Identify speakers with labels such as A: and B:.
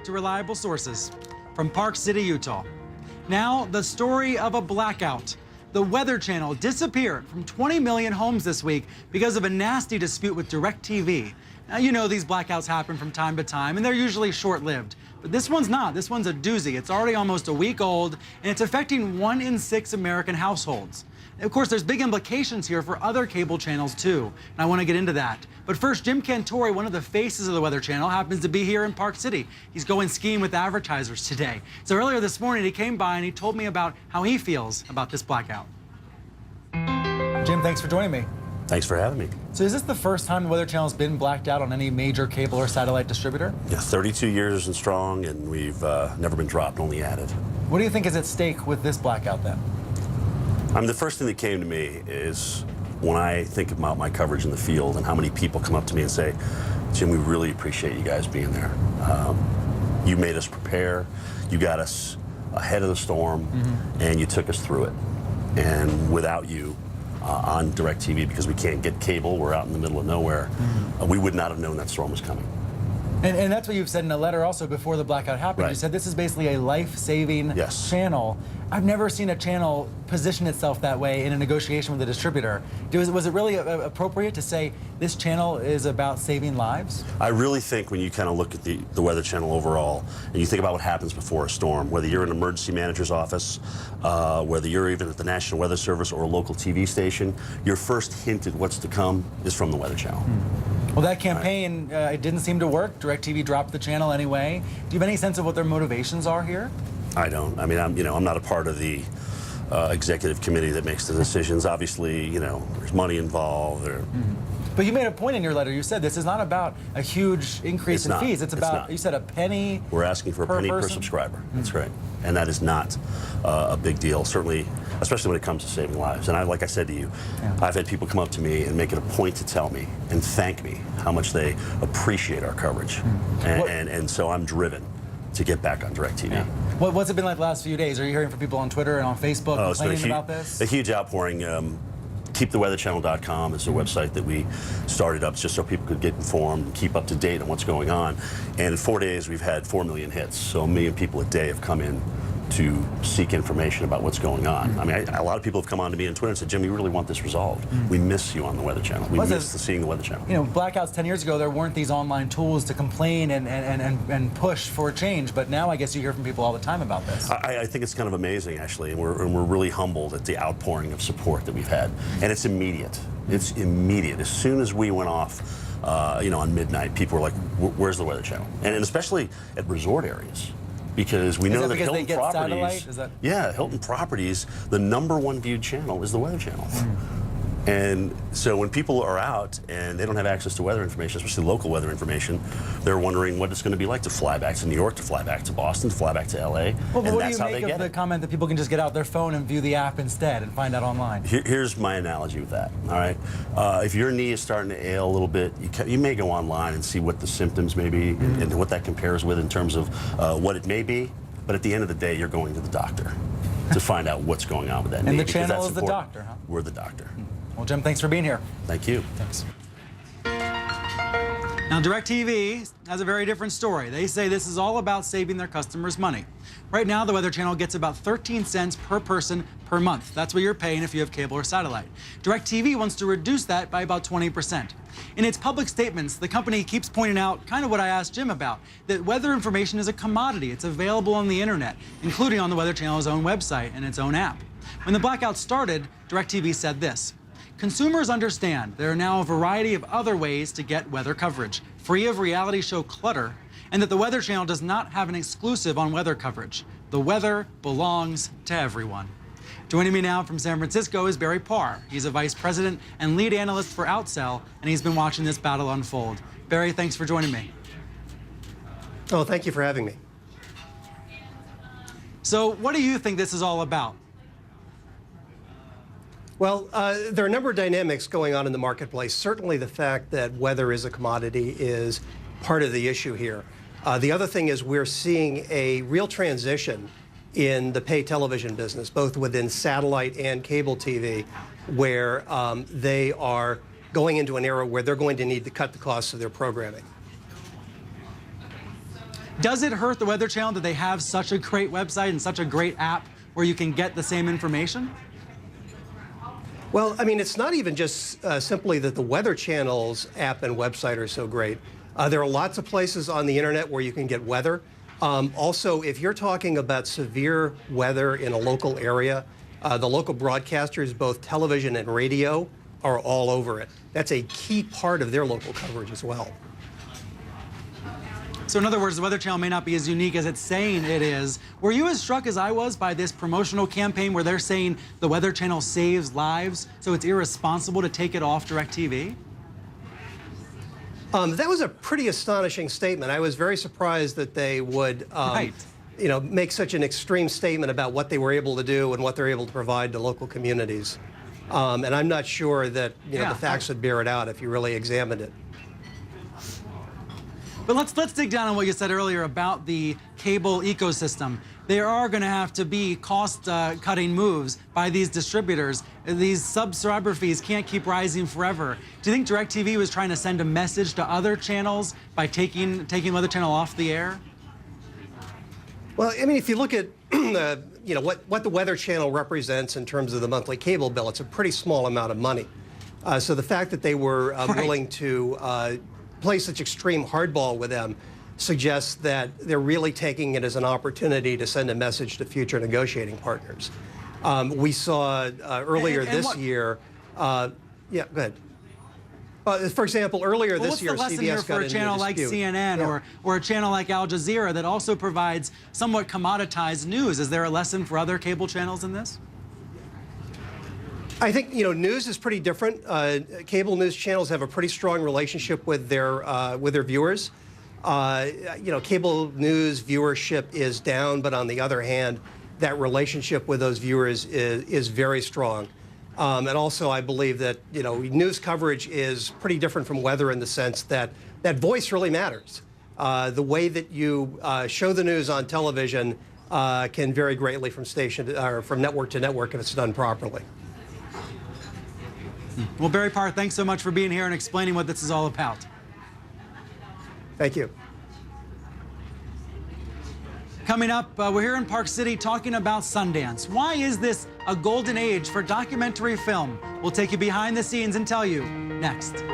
A: to reliable sources. From Park City, Utah. Now, the story of a blackout. The Weather Channel disappeared from 20 million homes this week because of a nasty dispute with DirecTV. Now, you know these blackouts happen from time to time, and they're usually short-lived. But this one's not. This one's a doozy. It's already almost a week old, and it's affecting 1 in 6 American households. Of course, there's big implications here for other cable channels, too, and I want to get into that. But first, Jim Cantore, one of the faces of the Weather Channel, happens to be here in Park City. He's going skiing with advertisers today. So earlier this morning, he came by and he told me about how he feels about this blackout. Jim, thanks for joining me.
B: Thanks for having me.
A: So is this the first time the Weather Channel's been blacked out on any major cable or satellite distributor?
B: Yeah, 32 years and strong, and we've never been dropped, only added.
A: What do you think is at stake with this blackout then?
B: The first thing that came to me is when I think about my coverage in the field and how many people come up to me and say, Jim, we really appreciate you guys being there. You made us prepare, you got us ahead of the storm, and you took us through it. And without you on DirecTV, because we can't get cable, we're out in the middle of nowhere, we would not have known that storm was coming.
A: And that's what you've said in a letter also before the blackout happened.
B: Right.
A: You said this is basically a life-saving channel. I've never seen a channel position itself that way in a negotiation with a distributor. Was it really appropriate to say this channel is about saving lives?
B: I really think when you kind of look at the Weather Channel overall, and you think about what happens before a storm, whether you're in an emergency manager's office, whether you're even at the National Weather Service or a local TV station, your first hint at what's to come is from the Weather Channel.
A: Well, that campaign, it didn't seem to work. DirecTV dropped the channel anyway. Do you have any sense of what their motivations are here?
B: I don't. I mean, I'm not a part of the executive committee that makes the decisions. Obviously, there's money involved.
A: But you made a point in your letter. You said this is not about a huge increase in fees. It's about, you said, a penny.
B: We're asking for a penny per subscriber. That's right. And that is not a big deal, certainly, especially when it comes to saving lives. And like I said to you, I've had people come up to me and make it a point to tell me and thank me how much they appreciate our coverage. And so I'm driven to get back on DirecTV.
A: Yeah. What's it been like the last few days? Are you hearing from people on Twitter and on Facebook complaining about this?
B: A huge outpouring. KeepTheWeatherChannel.com is a website that we started up just so people could get informed and keep up to date on what's going on. And in 4 days, we've had 4 million hits. So 1 million people a day have come in to seek information about what's going on. I mean, a lot of people have come on to me on Twitter and said, Jim, we really want this resolved. We miss you on the Weather Channel. We miss seeing the Weather Channel.
A: Blackouts 10 years ago, there weren't these online tools to complain and push for change, but now I guess you hear from people all the time about this.
B: I think it's kind of amazing, actually, and we're really humbled at the outpouring of support that we've had. And it's immediate. It's immediate. As soon as we went off, on midnight, people were like, where's the Weather Channel? And especially at resort areas. Because we know that Hilton Properties, Hilton Properties, the #1 viewed channel is the Weather Channel. And so when people are out and they don't have access to weather information, especially local weather information, they're wondering what it's going to be like to fly back to New York, to fly back to Boston, to fly back to LA.
A: Well,
B: and
A: what do you make of the comment that people can just get out their phone and view the app instead and find out online?
B: Here's my analogy with that, all right? If your knee is starting to ail a little bit, you may go online and see what the symptoms may be and what that compares with in terms of what it may be. But at the end of the day, you're going to the doctor to find out what's going on with that knee.
A: And the channel is the doctor, huh?
B: We're the doctor.
A: Well, Jim, thanks for being here.
B: Thank you.
A: Thanks. Now, DirecTV has a very different story. They say this is all about saving their customers money. Right now, the Weather Channel gets about 13 cents per person per month. That's what you're paying if you have cable or satellite. DirecTV wants to reduce that by about 20%. In its public statements, the company keeps pointing out kind of what I asked Jim about, that weather information is a commodity. It's available on the internet, including on the Weather Channel's own website and its own app. When the blackout started, DirecTV said this: consumers understand there are now a variety of other ways to get weather coverage, free of reality show clutter, and that the Weather Channel does not have an exclusive on weather coverage. The weather belongs to everyone. Joining me now from San Francisco is Barry Parr. He's a vice president and lead analyst for Outsell, and he's been watching this battle unfold. Barry, thanks for joining me.
C: Oh, thank you for having me.
A: So what do you think this is all about?
C: Well, there are a number of dynamics going on in the marketplace. Certainly the fact that weather is a commodity is part of the issue here. The other thing is we're seeing a real transition in the pay television business, both within satellite and cable TV, where they are going into an era where they're going to need to cut the costs of their programming.
A: Does it hurt the Weather Channel that they have such a great website and such a great app where you can get the same information?
C: Well, I mean, it's not even just simply that the Weather Channel's app and website are so great. There are lots of places on the internet where you can get weather. Also, if you're talking about severe weather in a local area, the local broadcasters, both television and radio, are all over it. That's a key part of their local coverage as well.
A: So in other words, the Weather Channel may not be as unique as it's saying it is. Were you as struck as I was by this promotional campaign where they're saying the Weather Channel saves lives, so it's irresponsible to take it off DirecTV?
C: That was a pretty astonishing statement. I was very surprised that they would make such an extreme statement about what they were able to do and what they're able to provide to local communities. And I'm not sure that the facts would bear it out if you really examined it.
A: But let's dig down on what you said earlier about the cable ecosystem. There are going to have to be cost-cutting moves by these distributors. These subscriber fees can't keep rising forever. Do you think DirecTV was trying to send a message to other channels by taking Weather Channel off the air?
C: Well, I mean, if you look at what the Weather Channel represents in terms of the monthly cable bill, it's a pretty small amount of money. So the fact that they were willing to play such extreme hardball with them suggests that they're really taking it as an opportunity to send a message to future negotiating partners. We saw earlier this year, yeah, go ahead. For example, earlier this year,
A: what's the lesson here for a channel like CNN or a channel like Al Jazeera that also provides somewhat commoditized news? Is there a lesson for other cable channels in this?
C: I think news is pretty different. Cable news channels have a pretty strong relationship with their viewers. Cable news viewership is down, but on the other hand, that relationship with those viewers is very strong. And also, I believe that news coverage is pretty different from weather in the sense that voice really matters. The way that you show the news on television can vary greatly from station or from network to network if it's done properly.
A: Well, Barry Parr, thanks so much for being here and explaining what this is all about.
C: Thank you.
A: Coming up, we're here in Park City talking about Sundance. Why is this a golden age for documentary film? We'll take you behind the scenes and tell you next.